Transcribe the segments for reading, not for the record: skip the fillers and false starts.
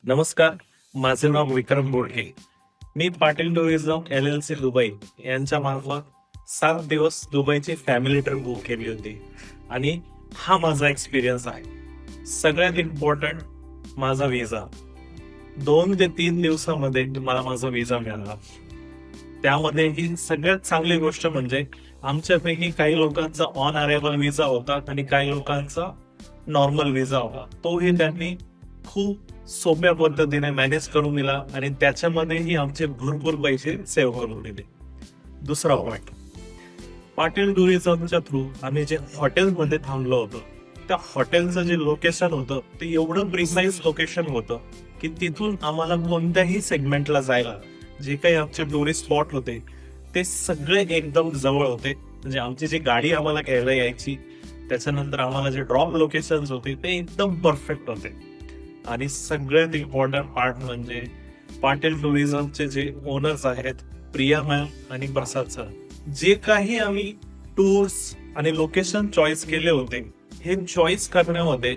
नमस्कार, माझे नाव विक्रम बोडके. मी Patil tourism LLC Dubai यांच्या मार्फत 7 दिवस दुबईची फॅमिली ट्रिप बुक केली होती आणि हा माझा एक्सपिरियन्स आहे. सगळ्यात इम्पॉर्टंट माझा विजा 2 ते 3 दिवसामध्ये मला माझा विजा मिळाला. त्यामध्ये ही सगळ्यात चांगली गोष्ट म्हणजे आमच्यापैकी काही लोकांचा ऑन अरायव्हल विजा होता आणि काही लोकांचा नॉर्मल विजा होता. तोही त्यांनी खूप सोप्या पद्धतीने मॅनेज करून दिला आणि त्याच्यामध्येही आमचे भरपूर पैसे सेव्ह करून दिले. दुसरा पॉइंट, पाटील टुरिझमच्या थ्रू आम्ही जे हॉटेलमध्ये थांबलो होतो त्या हॉटेलचं जे लोकेशन होतं ते एवढं प्रिसाईज लोकेशन होतं की तिथून आम्हाला कोणत्याही सेगमेंटला जायला जे काही आमचे टुरिस्ट स्पॉट होते ते सगळे एकदम जवळ होते. म्हणजे आमची जी गाडी आम्हाला घ्यायला यायची त्याच्यानंतर आम्हाला जे ड्रॉप लोकेशन्स होते ते एकदम परफेक्ट होते. आणि सगळ्यात इम्पॉर्टंट पार्ट म्हणजे पाटील टुरिझमचे जे ओनर्स आहेत प्रिया मॅम आणि प्रसाद सर, जे काही आम्ही टूर्स आणि लोकेशन चॉईस केले होते हे चॉईस करण्यामध्ये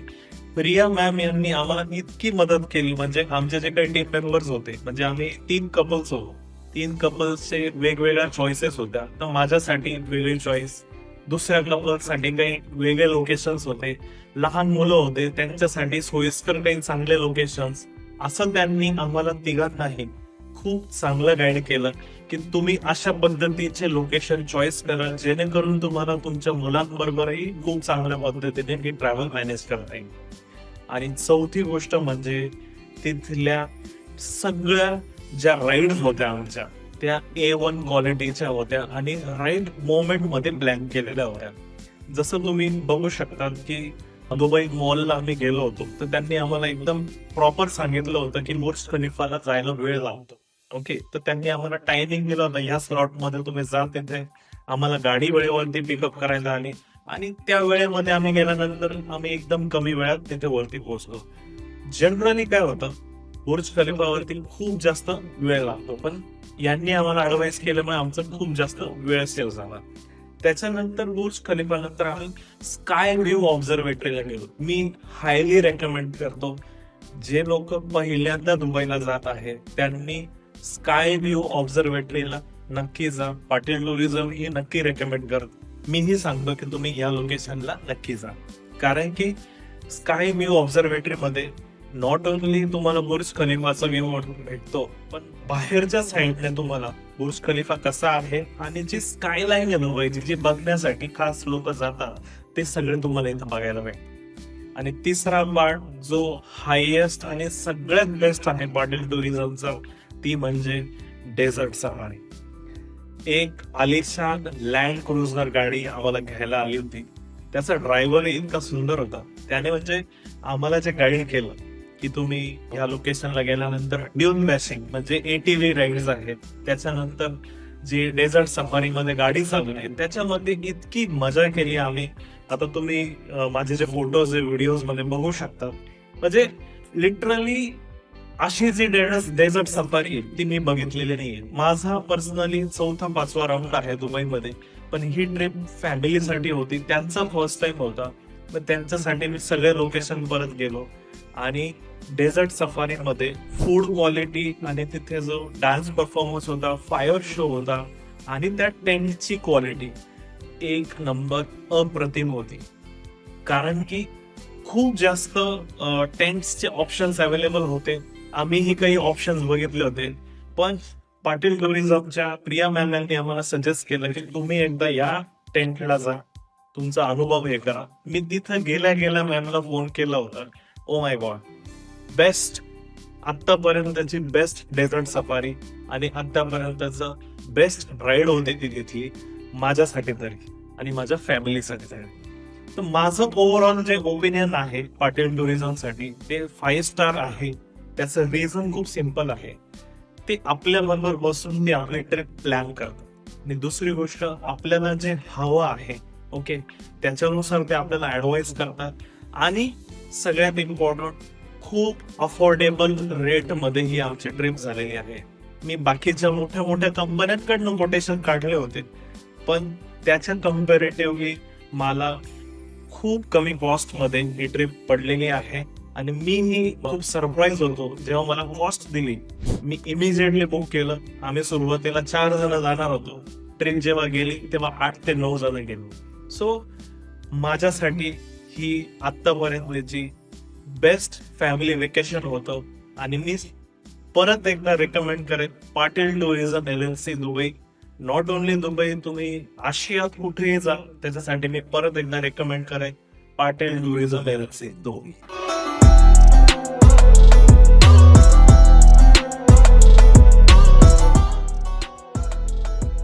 प्रिया मॅम यांनी आम्हाला इतकी मदत केली. म्हणजे आमचे जे काही टीम मेंबर्स होते, म्हणजे आम्ही 3 कपल्स होतो, 3 कपल्सचे वेगवेगळ्या चॉईसेस होत्या. तर माझ्यासाठी वेगळी चॉईस, दुसऱ्या कपल्ससाठी काही वेगळे लोकेशन्स होते, लहान मुलं होते त्यांच्यासाठी सोयीस्कर काही चांगले लोकेशन्स, असं त्यांनी आम्हाला तिघांनाही खूप चांगलं गाईड केलं की तुम्ही अशा पद्धतीचे लोकेशन चॉईस करा जेणेकरून तुम्हाला तुमच्या मुलांबरोबरही खूप चांगल्या पद्धतीने ही ट्रॅव्हल मॅनेज करता येईल. आणि चौथी गोष्ट म्हणजे तिथल्या सगळ्या ज्या राईड्स होत्या आमच्या त्या A1 क्वालिटीच्या होत्या आणि राईट मोमेंट मध्ये प्लॅन केलेल्या होत्या. जसं तुम्ही बघू शकता की दुबई मॉलला आम्ही गेलो होतो तर त्यांनी आम्हाला एकदम प्रॉपर सांगितलं होतं की बुर्ज खलिफाला जायला वेळ लागतो. ओके, तर त्यांनी आम्हाला टायमिंग दिलं होतं, ह्या स्लॉट मध्ये तुम्ही जा. तिथे आम्हाला गाडी वेळेवरती पिकअप करायला आली आणि त्या वेळेमध्ये आम्ही गेल्यानंतर आम्ही एकदम कमी वेळात तिथे वरती पोहोचलो. जनरली काय होतं, बुर्ज खलिफावरती खूप जास्त वेळ लागतो, पण यांनी आम्हाला ऍडवाइस केल्यामुळे आमचा खूप जास्त वेळ सेव्ह झाला. त्याच्यानंतर बुर्ज खलिफा नंतर आम्ही स्काय व्ह्यू ऑब्झर्वेटरीला गेलो. मी हायली रेकमेंड करतो, जे लोक पहिल्यांदा दुबईला जात आहे त्यांनी स्काय व्ह्यू ऑब्झर्वेटरीला नक्की जा. पाटील टुरिझम ही नक्की रेकमेंड करतो. मीही सांगतो की तुम्ही या लोकेशनला नक्की जा, कारण की स्काय व्ह्यू ऑब्झर्वेटरी मध्ये नॉट ओनली तुम्हाला बुर्ज खलिफाचा व्ह्यू भेटतो, पण बाहेरच्या साईडने तुम्हाला बुर्ज खलिफा कसा आहे आणि जी स्कायलाईन आहे दुबईची जी बघण्यासाठी खास लोक जातात ते सगळे तुम्हाला इथं बघायला भेटते. आणि तिसरा पार्ट जो हायएस्ट आणि सगळ्यात बेस्ट आहे पाटील टुरिझमचा, ती म्हणजे डेझर्ट सफारी. एक आलिशान लँड क्रुझर गाडी आम्हाला घ्यायला आली होती. त्याचा ड्रायव्हर इतका सुंदर होता, त्याने म्हणजे आम्हाला जे गाईड केलं की तुम्ही या लोकेशनला गेल्यानंतर ड्यून बॅशिंग म्हणजे ATV राईड्स आहेत, त्याच्यानंतर जी डेझर्ट सफारी मध्ये गाडी चालू आहे त्याच्यामध्ये इतकी मजा केली आम्ही. आता तुम्ही माझे जे फोटोज व्हिडिओज मध्ये बघू शकता. म्हणजे लिटरली अशी जी डेझर्ट सफारी ती मी बघितलेली नाहीये. माझा पर्सनली 4था-5वा राऊंड आहे दुबईमध्ये, पण ही ट्रिप फॅमिलीसाठी होती, त्यांचा फर्स्ट टाइम होता. पण त्यांच्यासाठी मी सगळे लोकेशन परत गेलो आणि डेझर्ट सफारी मध्ये फूड क्वालिटी आणि तिथे जो डान्स परफॉर्मन्स होता, फायर शो होता आणि त्या टेंटची क्वालिटी एक नंबर अप्रतिम होती. कारण की खूप जास्त टेंट्सचे ऑप्शन्स अवेलेबल होते. आम्हीही काही ऑप्शन्स बघितले होते, पण पाटील टुरिझमच्या प्रिया मॅम यांनी आम्हाला सजेस्ट केलं की तुम्ही एकदा या टेंटला जा, तुमचा अनुभव हे करा. मी तिथं गेल्या मॅमला फोन केला होता. ओ माय गॉड, बेस्ट, आतापर्यंतची बेस्ट डेझर्ट सफारी आणि आतापर्यंतचं बेस्ट राईड होती ती तिथली, माझ्यासाठी तरी आणि माझ्या फॅमिलीसाठी तरी. तर माझं ओव्हरऑल जे ओपिनियन आहे पाटील टुरिझमसाठी ते 5 स्टार आहे. त्याचं रिझन खूप सिम्पल आहे, ते आपल्या बरोबर बसून ते आपली ट्रिप प्लॅन करतात आणि दुसरी गोष्ट आपल्याला जे हवं आहे ओके त्याच्यानुसार ते आपल्याला ऍडवाइस करतात आणि सगळ्यात इम्पॉर्टंट खूप अफोर्डेबल रेट मध्ये ही आमची ट्रिप झालेली आहे. मी बाकीच्या मोठ्या मोठ्या कंपन्यांकडनं कोटेशन काढले होते, पण त्याच्या कम्पॅरेटिव्हली मला खूप कमी कॉस्ट मध्ये ही ट्रिप पडलेली आहे आणि मीही खूप सरप्राईज होतो जेव्हा मला कॉस्ट दिली. मी इमिजिएटली बुक केलं. आम्ही सुरुवातीला 4 जण जाणार होतो. ट्रेन जेव्हा गेली तेव्हा 8 ते 9 जण गेलो. सो माझ्यासाठी ही आतापर्यंतची बेस्ट फॅमिली वेकेशन होतं आणि मी परत एकदा रेकमेंड करेन Patil tourism LLC Dubai. Not only Dubai, तुम्ही आशियात कुठेही जा त्याच्यासाठी मी परत एकदा रेकमेंड करेन पाटील टुरिझम LLC दुबई.